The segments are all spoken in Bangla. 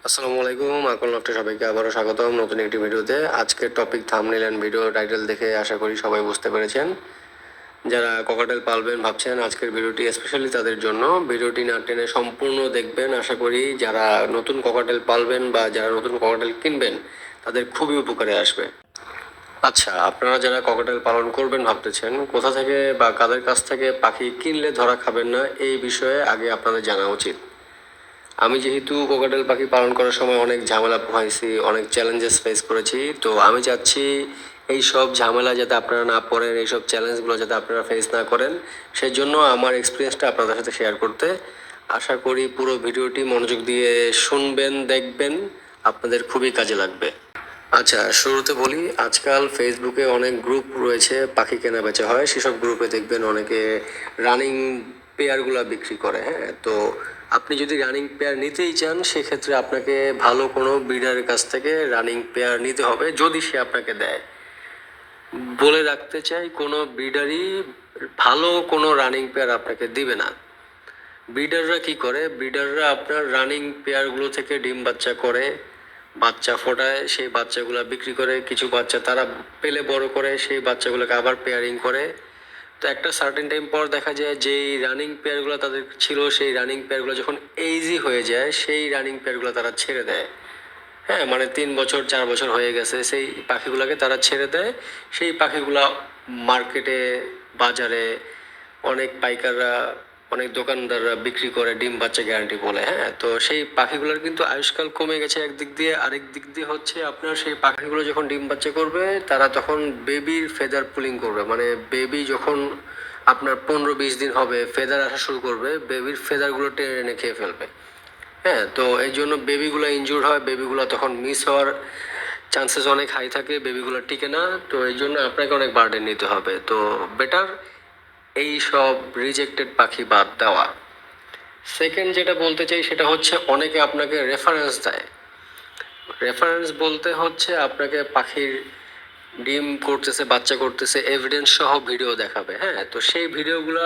আসসালামু আলাইকুম, আকল লফটে সবাইকে আবারও স্বাগতম নতুন একটি ভিডিওতে। আজকের topic thumbnail and video title দেখে আশা করি সবাই বুঝতে পেরেছেন। যারা ককাটেল পালবেন ভাবছেন, আজকের ভিডিওটি স্পেশালি তাদের জন্য। ভিডিওটি না টেনে সম্পূর্ণ দেখবেন। আশা করি যারা নতুন ককাটেল পালবেন বা যারা নতুন ককাটেল কিনবেন তাদের খুবই উপকারে আসবে। আচ্ছা, আপনারা যারা ককাটেল পালন করবেন ভাবতেছেন, কোথা থেকে বা কাদের কাছ থেকে পাখি কিনলে ধরা খাবেন না, এই বিষয়ে আগে আপনাদের জানা উচিত। আমি যেহেতু কোকাটেল পাখি পালন করার সময় অনেক ঝামেলা পোহাইছি, অনেক চ্যালেঞ্জেস ফেস করেছি, তো আমি চাচ্ছি এই সব ঝামেলা যাতে আপনারা না পড়েন, এইসব চ্যালেঞ্জগুলো যাতে আপনারা ফেস না করেন, সেজন্য আমার এক্সপিরিয়েন্সটা আপনাদের সাথে শেয়ার করতে। আশা করি পুরো ভিডিওটি মনোযোগ দিয়ে শুনবেন, দেখবেন, আপনাদের খুবই কাজে লাগবে। আচ্ছা, শুরুতে বলি, আজকাল ফেসবুকে অনেক গ্রুপ রয়েছে পাখি কেনা বেচা হয়। সেসব গ্রুপে দেখবেন অনেকে রানিং পেয়ারগুলো বিক্রি করে। হ্যাঁ, তো আপনি যদি রানিং পেয়ার নিতেই চান, সেক্ষেত্রে আপনাকে ভালো কোনো ব্রিডারের কাছ থেকে রানিং পেয়ার নিতে হবে, যদি সে আপনাকে দেয়। বলে রাখতে চাই, কোনো ব্রিডারই ভালো কোনো রানিং পেয়ার আপনাকে দিবে না। ব্রিডাররা কি করে, ব্রিডাররা আপনার রানিং পেয়ারগুলো থেকে ডিম বাচ্চা করে, বাচ্চা ফোটায়, সেই বাচ্চাগুলো বিক্রি করে, কিছু বাচ্চা তারা পেলে বড় করে, সেই বাচ্চাগুলোকে আবার পেয়ারিং করে। তো একটা সার্টেন টাইম পর দেখা যায় যেই রানিং পেয়ারগুলো তাদের ছিল, সেই রানিং পেয়ারগুলো যখন এইজি হয়ে যায়, সেই রানিং পেয়ারগুলো তারা ছেড়ে দেয়। হ্যাঁ, মানে 3 বছর 4 বছর হয়ে গেছে, সেই পাখিগুলোকে তারা ছেড়ে দেয়। সেই পাখিগুলা মার্কেটে, বাজারে অনেক পাইকাররা, অনেক দোকানদাররা বিক্রি করে ডিম বাচ্চা গ্যারান্টি বলে। হ্যাঁ, তো সেই পাখিগুলোর কিন্তু আয়ুষ্কাল কমে গেছে একদিক দিয়ে, আরেক দিক দিয়ে হচ্ছে আপনার সেই পাখিগুলো যখন ডিম বাচ্চা করবে, তারা তখন বেবির ফেদার পুলিং করবে। মানে বেবি যখন আপনার 15-20 দিন হবে, ফেদার আসা শুরু করবে, বেবির ফেদারগুলো টেনে টেনে খেয়ে ফেলবে। হ্যাঁ, তো এই জন্য বেবিগুলো ইনজুর হয়, বেবিগুলো তখন মিস হওয়ার চান্সেস অনেক হাই থাকে, বেবিগুলো টিকে না। তো এই জন্য আপনাকে অনেক বার্ডেন নিতে হবে। তো বেটার এই সব রিজেক্টেড পাখি বাদ দেওয়া। সেকেন্ড যেটা বলতে চাই সেটা হচ্ছে, অনেকে আপনাকে রেফারেন্স দেয়। রেফারেন্স বলতে হচ্ছে আপনাকে পাখির ডিম করতেছে, বাচ্চা করতেছে, এভিডেন্স সহ ভিডিও দেখাবে। হ্যাঁ, তো সেই ভিডিওগুলো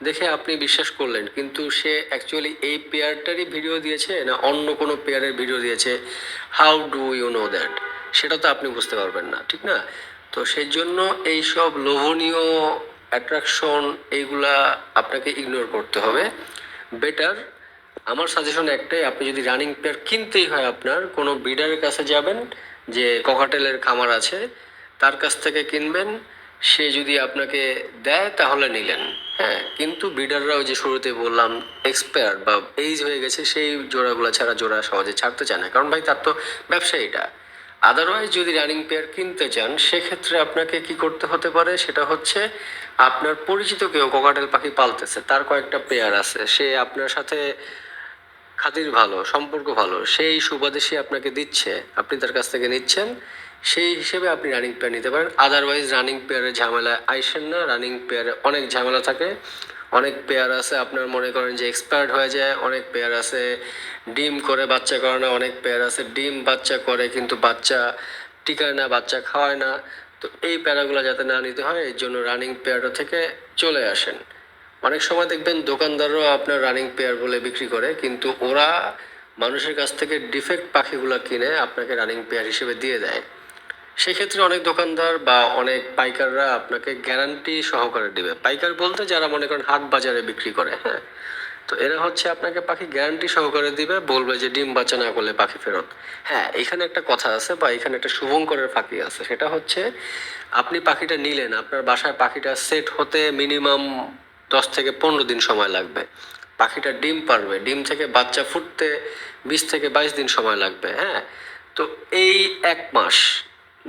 দেখে আপনি বিশ্বাস করলেন, কিন্তু সে অ্যাকচুয়ালি এই পেয়ারটারই ভিডিও দিয়েছে না অন্য কোনো পেয়ারের ভিডিও দিয়েছে, how do you know that? সেটা তো আপনি বুঝতে পারবেন না, ঠিক না? তো সেই জন্য এইসব লোভনীয় অ্যাট্রাকশন, এইগুলা আপনাকে ইগনোর করতে হবে। বেটার আমার সাজেশন একটাই, আপনি যদি রানিং পেয়ার কিনতেই হয়, আপনার কোনো ব্রিডারের কাছে যাবেন, যে ককাটেলের খামার আছে তার কাছ থেকে কিনবেন। সে যদি আপনাকে দেয় তাহলে নিলেন। হ্যাঁ, কিন্তু ব্রিডাররা ওই যে শুরুতে বললাম এক্সপায়ার্ড বা এইজ হয়ে গেছে, সেই জোড়াগুলো ছাড়া জোড়া সহজে ছাড়তে চায় না, কারণ ভাই তার তো ব্যবসা এটা। আদারওয়াইজ যদি রানিং পেয়ার কিনতে চান, সেক্ষেত্রে আপনাকে কি করতে হতে পারে, সেটা হচ্ছে আপনার পরিচিত কেউ ককাটেল পাখি পালতেছে, তার কয়েকটা পেয়ার আছে, সে আপনার সাথে খাতির ভালো, সম্পর্ক ভালো, সেই সুবাদে সে আপনাকে দিচ্ছে, আপনি তার কাছ থেকে নিচ্ছেন, সেই হিসেবে আপনি রানিং পেয়ার নিতে পারেন। আদারওয়াইজ রানিং পেয়ারের ঝামেলা আইসেন না। রানিং পেয়ারে অনেক ঝামেলা থাকে। অনেক পেয়ার আছে আপনার মনে করেন যে এক্সপায়ার্ড হয়ে যায়, অনেক পেয়ার আছে ডিম করে বাচ্চা করে না, অনেক পেয়ার আছে ডিম বাচ্চা করে কিন্তু বাচ্চা টিকায় না, বাচ্চা খাওয়ায় না। তো এই প্যারাগুলো যাতে না নিতে হয়, এর জন্য রানিং পেয়ারটা থেকে চলে আসেন। অনেক সময় দেখবেন দোকানদাররাও আপনার রানিং পেয়ার বলে বিক্রি করে, কিন্তু ওরা মানুষের কাছ থেকে ডিফেক্ট পাখিগুলো কিনে আপনাকে রানিং পেয়ার হিসেবে দিয়ে দেয়। সেক্ষেত্রে অনেক দোকানদার বা অনেক পাইকাররা আপনাকে গ্যারান্টি সহকারে দিবে। পাইকার বলতে যারা মনে করেন হাট বাজারে বিক্রি করে। হ্যাঁ, তো এরা হচ্ছে আপনাকে পাখি গ্যারান্টি সহকারে দিবে, বলবে যে ডিম বাচ্চা না করলে পাখি ফেরত। হ্যাঁ, এখানে একটা কথা আছে বা এখানে একটা শুভঙ্করের ফাঁকি আছে, সেটা হচ্ছে আপনি পাখিটা নিলেন, আপনার বাসায় পাখিটা সেট হতে মিনিমাম 10 থেকে 15 দিন সময় লাগবে। পাখিটা ডিম পারবে, ডিম থেকে বাচ্চা ফুটতে 20 থেকে 22 দিন সময় লাগবে। হ্যাঁ, তো এই 1 মাস,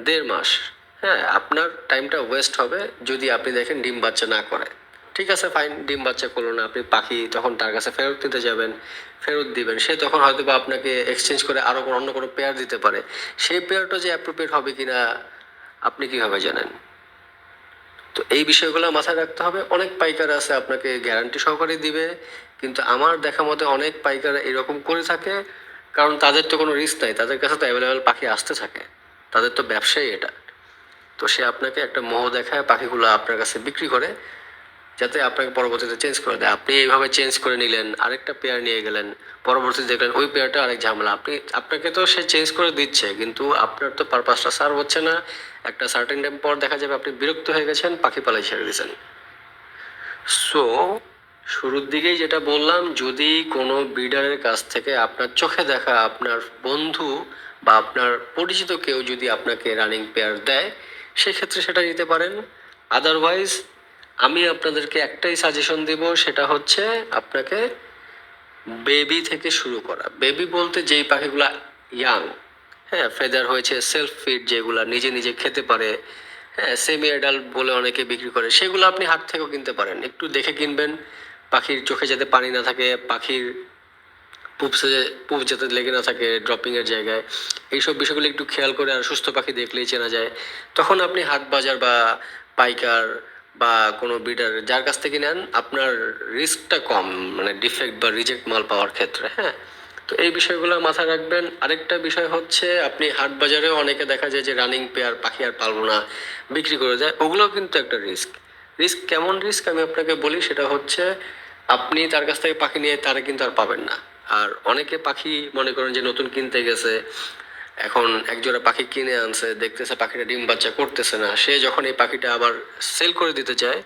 1.5 মাস, হ্যাঁ, আপনার টাইমটা ওয়েস্ট হবে যদি আপনি দেখেন ডিম বাচ্চা না করে। ঠিক আছে, ফাইন, ডিম বাচ্চা করলো না, আপনি পাখি তখন তার কাছে ফেরত নিতে যাবেন, ফেরত দিবেন, সে তখন হয়তো বা আপনাকে এক্সচেঞ্জ করে আরও অন্য কোনো পেয়ার দিতে পারে। সেই পেয়ারটা যে অ্যাপ্রোপ্রিয়েট হবে কিনা আপনি কিভাবে জানেন? তো এই বিষয়গুলো মাথায় রাখতে হবে। অনেক পাইকার আছে আপনাকে গ্যারান্টি সহকারে দিবে, কিন্তু আমার দেখা মতে অনেক পাইকার এরকম করে থাকে, কারণ তাদের তো কোনো রিস্ক নাই, তাদের কাছে তো অ্যাভেলেবেল পাখি আসতে থাকে, তাদের তো ব্যবসাই এটা। তো সে আপনাকে একটা মোহ দেখায় পাখিগুলো আপনার কাছে বিক্রি করে। যাতে আপনাকে পরবর্তীতে চেঞ্জ করে দেয়। আপনি এইভাবে চেঞ্জ করে নিলেন, আরেকটা পেয়ার নিয়ে গেলেন, পরবর্তীতে দেখলেন ওই পেয়ারটা আরেক ঝামেলা। আপনাকে তো সে চেঞ্জ করে দিচ্ছে, কিন্তু আপনার তো পারপাসটা সার্ভ হচ্ছে না। একটা সার্টেন টাইম পর দেখা যাবে আপনি বিরক্ত হয়ে গেছেন, পাখি পালাই ছেড়ে দিয়েছেন। সো শুরুর দিকেই যেটা বললাম, যদি কোনো ব্রিডারের কাছ থেকে আপনার চোখে দেখা আপনার বন্ধু বা আপনার পরিচিত কেউ যদি আপনাকে রানিং পেয়ার দেয়, সেক্ষেত্রে সেটা নিতে পারেন। আদারওয়াইজ আমি আপনাদেরকে একটাই সাজেশন দেব, সেটা হচ্ছে আপনাকে বেবি থেকে শুরু করা। বেবি বলতে যেই পাখিগুলা ইয়াং, হ্যাঁ, ফেদার হয়েছে, সেলফ ফিড, যেগুলা নিজে নিজে খেতে পারে, হ্যাঁ, সেমি অ্যাডাল্ট বলে অনেকে বিক্রি করে, সেগুলো আপনি হাট থেকেও কিনতে পারেন। একটু দেখে কিনবেন, পাখির চোখে যাতে পানি না থাকে, পাখির পুপসে পুপ যাতে লেগে না থাকে ড্রপিংয়ের জায়গায়, এইসব বিষয়গুলো একটু খেয়াল করে, আর সুস্থ পাখি দেখলেই চেনা যায়। তখন আপনি হাট বাজার বা পাইকার বা কোনো ব্রিডার যার কাছ থেকে নেন, আপনার রিস্কটা কম, মানে ডিফেক্ট বা রিজেক্ট মাল পাওয়ার ক্ষেত্রে, হ্যাঁ। তো এই বিষয়গুলো মাথায় রাখবেন। আরেকটা বিষয় হচ্ছে, আপনি হাট বাজারেও অনেকে দেখা যায় যে রানিং পেয়ার পাখি আর পারবো না বিক্রি করে দেয়, ওগুলোও কিন্তু একটা রিস্ক। রিস্ক কেমন রিস্ক আমি আপনাকে বলি, সেটা হচ্ছে আপনি তার কাছ থেকে পাখি নিয়ে তারা কিন্তু আর পাবেন না। আর অনেকে পাখি মনে করেন যে নতুন কিনতে গেছে, এখন একজোড়া পাখি কিনে আনছে, দেখতেছে পাখিটা ডিম বাচ্চা করতেছে না, সে যখন এই পাখিটা আবার সেল করে দিতে চায়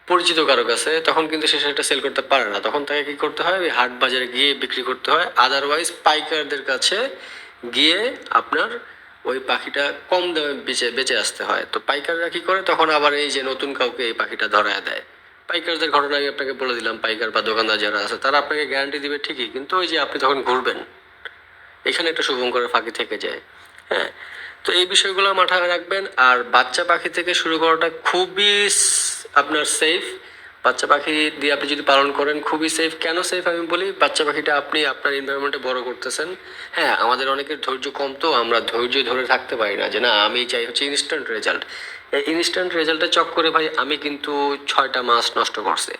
পরিচিত কারো কাছে, তখন কিন্তু সে সেটা সেল করতে পারে না। তখন তাকে কি করতে হয়, ওই হাট বাজারে গিয়ে বিক্রি করতে হয়। আদারওয়াইজ পাইকারদের কাছে গিয়ে আপনার ওই পাখিটা কম দামে বেচে বেচে আসতে হয়। তো পাইকাররা কি করে, তখন আবার এই যে নতুন কাউকে এই পাখিটা ধরায় দেয়। পাইকারদের ঘটনা আমি আপনাকে বলে দিলাম, পাইকার বা দোকানদার যারা আছে তারা আপনাকে গ্যারান্টি দিবে ঠিকই, কিন্তু ওই যে আপনি তখন ঘুরবেন, এখানে একটা শুভঙ্করের ফাঁকি থেকে যায়, হ্যাঁ। তো এই বিষয়গুলো মাথায় রাখবেন। আর বাচ্চা পাখি থেকে শুরু করাটা খুবই আপনার সেফ। বাচ্চা পাখি দিয়ে আপনি যদি পালন করেন খুবই সেফ। কেন সেফ আমি বলি, বাচ্চা পাখিটা আপনি আপনার এনভায়রনমেন্টে বড় করতেছেন। হ্যাঁ, আমাদের অনেকের ধৈর্য কম, তো আমরা ধৈর্য ধরে থাকতে পারি না, যে না আমি চাই হচ্ছে ইনস্ট্যান্ট রেজাল্ট। এই ইনস্ট্যান্ট রেজাল্টের চক্করে ভাই আমি কিন্তু 6টা মাস নষ্ট করছি।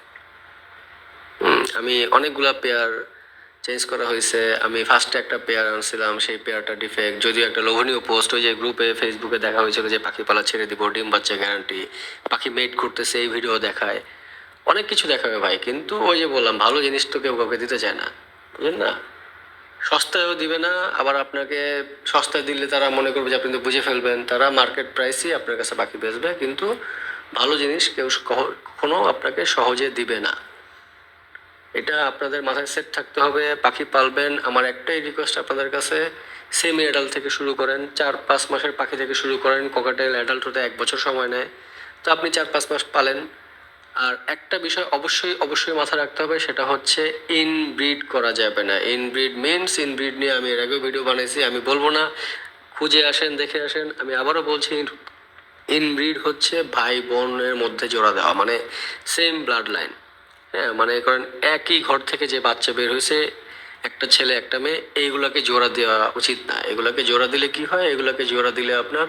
আমি অনেকগুলা পেয়ার চেঞ্জ করা হয়েছে। আমি ফার্স্টে একটা পেয়ার আনছিলাম, সেই পেয়ারটা ডিফেক্ট, যদিও একটা লোভনীয় পোস্ট ওই যে গ্রুপে ফেসবুকে দেখা হয়েছিল যে পাখি পালা ছেড়ে দিব, ডিম বাচ্চা গ্যারান্টি, পাখি মেট করতেছে, এই ভিডিও দেখায়, অনেক কিছু দেখাবে ভাই, কিন্তু ওই যে বললাম ভালো জিনিস তো কেউ কাউকে দিতে চায় না, বুঝলেন না। সস্তায়ও দিবে না, আবার আপনাকে সস্তায় দিলে তারা মনে করবে যে আপনি তো বুঝে ফেলবেন, তারা মার্কেট প্রাইসই আপনার কাছে পাখি বেচবে, কিন্তু ভালো জিনিস কেউ কখনো আপনাকে সহজে দিবে না। এটা আপনাদের মাথায় সেট থাকতে হবে। পাখি পালবেন, আমার একটাই রিকোয়েস্ট আপনাদের কাছে, সেমি অ্যাডাল্ট থেকে শুরু করেন, 4-5 মাসের পাখি থেকে শুরু করেন। ককাটেল অ্যাডাল্ট হতে 1 বছর সময় নেয়, তো আপনি 4-5 মাস পালেন। আর একটা বিষয় অবশ্যই অবশ্যই মাথায় রাখতে হবে, সেটা হচ্ছে ইনব্রিড করা যাবে না। ইনব্রিড মিনস, ইনব্রিড নিয়ে আমি এর আগেও ভিডিও বানিয়েছি, আমি বলবো না, খুঁজে আসেন, দেখে আসেন। আমি আবারও বলছি, ইনব্রিড হচ্ছে ভাই বোনের মধ্যে জোড়া দেওয়া, মানে সেম ব্লাড লাইন, হ্যাঁ। মানে করেন একই ঘর থেকে যে বাচ্চা বের হয়েছে, একটা ছেলে একটা মেয়ে, এইগুলাকে জোড়া দেওয়া উচিত না। এগুলাকে জোড়া দিলে কি হয়, এগুলাকে জোড়া দিলে আপনার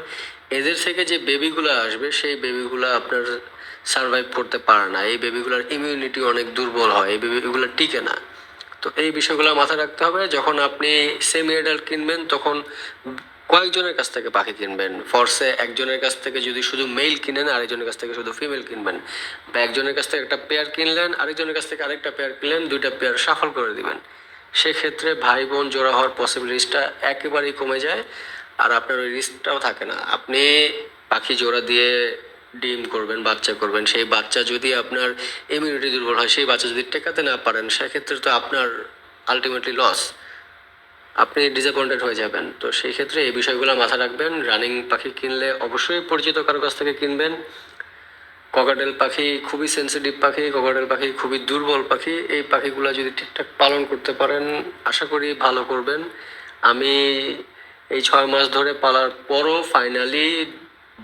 এদের থেকে যে বেবিগুলো আসবে, সেই বেবিগুলো আপনার সার্ভাইভ করতে পারে না। এই বেবিগুলোর ইমিউনিটি অনেক দুর্বল হয়, এই বেবিগুলো টিকে না। তো এই বিষয়গুলো মাথায় রাখতে হবে। যখন আপনি সেমি অ্যাডাল্ট কিনবেন, তখন কয়েকজনের কাছ থেকে পাখি কিনবেন। ফর্সে একজনের কাছ থেকে যদি শুধু মেল কিনেন, আরেকজনের কাছ থেকে শুধু ফিমেল কিনবেন, বা একজনের কাছ থেকে একটা পেয়ার কিনলেন, আরেকজনের কাছ থেকে আরেকটা পেয়ার কিনলেন, 2টা পেয়ার সাফল করে দিবেন। সেক্ষেত্রে ভাই বোন জোড়া হওয়ার পসিবিলিটিসটা একেবারেই কমে যায়, আর আপনার ওই রিস্কটাও থাকে না। আপনি পাখি জোড়া দিয়ে ডিম করবেন, বাচ্চা করবেন, সেই বাচ্চা যদি আপনার ইমিউনিটি দুর্বল হয়, সেই বাচ্চা যদি টেকাতে না পারেন, সেক্ষেত্রে তো আপনার আলটিমেটলি লস, আপনি ডিসঅ্যাপয়েন্টেড হয়ে যাবেন। তো সেই ক্ষেত্রে এই বিষয়গুলো মাথায় রাখবেন। রানিং পাখি কিনলে অবশ্যই পরিচিত কারো কাছ থেকে কিনবেন। ককাটেল পাখি খুবই সেন্সিটিভ পাখি, ককাটেল পাখি খুবই দুর্বল পাখি। এই পাখিগুলো যদি ঠিকঠাক পালন করতে পারেন, আশা করি ভালো করবেন। আমি এই 6 মাস ধরে পালার পরও ফাইনালি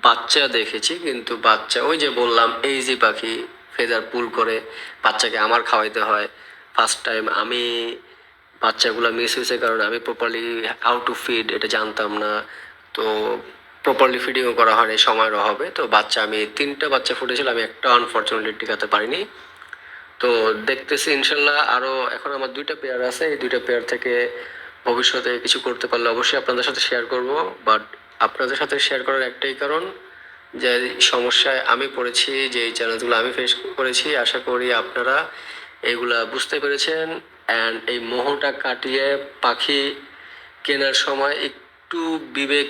বাচ্চা দেখেছি, কিন্তু বাচ্চা ওই যে বললাম এইজি পাখি, ফেদার পুল করে বাচ্চাকে আমার খাওয়াইতে হয়। ফার্স্ট টাইম আমি বাচ্চাগুলো মিস হয়েছে, কারণ আমি প্রপারলি হাউ টু ফিড এটা জানতাম না। তো প্রপারলি ফিডিংও করা হয়নি সময়ের অভাবে। তো বাচ্চা, আমি 3টা বাচ্চা ফুটেছিল, আমি একটা আনফর্চুনেটলি টিকাতে পারিনি। তো দেখতেছি ইনশাল্লাহ আরও, এখন আমার 2টা পেয়ার আছে, এই 2টা পেয়ার থেকে ভবিষ্যতে কিছু করতে পারলে অবশ্যই আপনাদের সাথে শেয়ার করব। বাট আপনাদের সাথে শেয়ার করার একটাই কারণ, যে সমস্যায় আমি পড়েছি, যে এই চ্যালেঞ্জগুলো আমি ফেস করেছি, আশা করি আপনারা এগুলা বুঝতে পেরেছেন। অ্যান্ড এই মোহটা কাটিয়ে পাখি কেনার সময় একটু বিবেক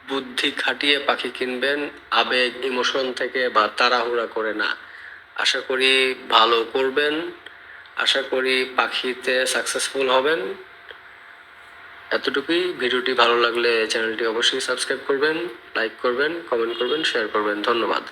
বুদ্ধি খাটিয়ে পাখি কিনবেন, আবেগ ইমোশন থেকে বা তাড়াহুড়া করে না। আশা করি ভালো করবেন, আশা করি পাখিতে সাকসেসফুল হবেন। এতটুকুই। ভিডিওটি ভালো লাগলে চ্যানেলটি অবশ্যই সাবস্ক্রাইব করবেন, লাইক করবেন, কমেন্ট করবেন, শেয়ার করবেন। ধন্যবাদ।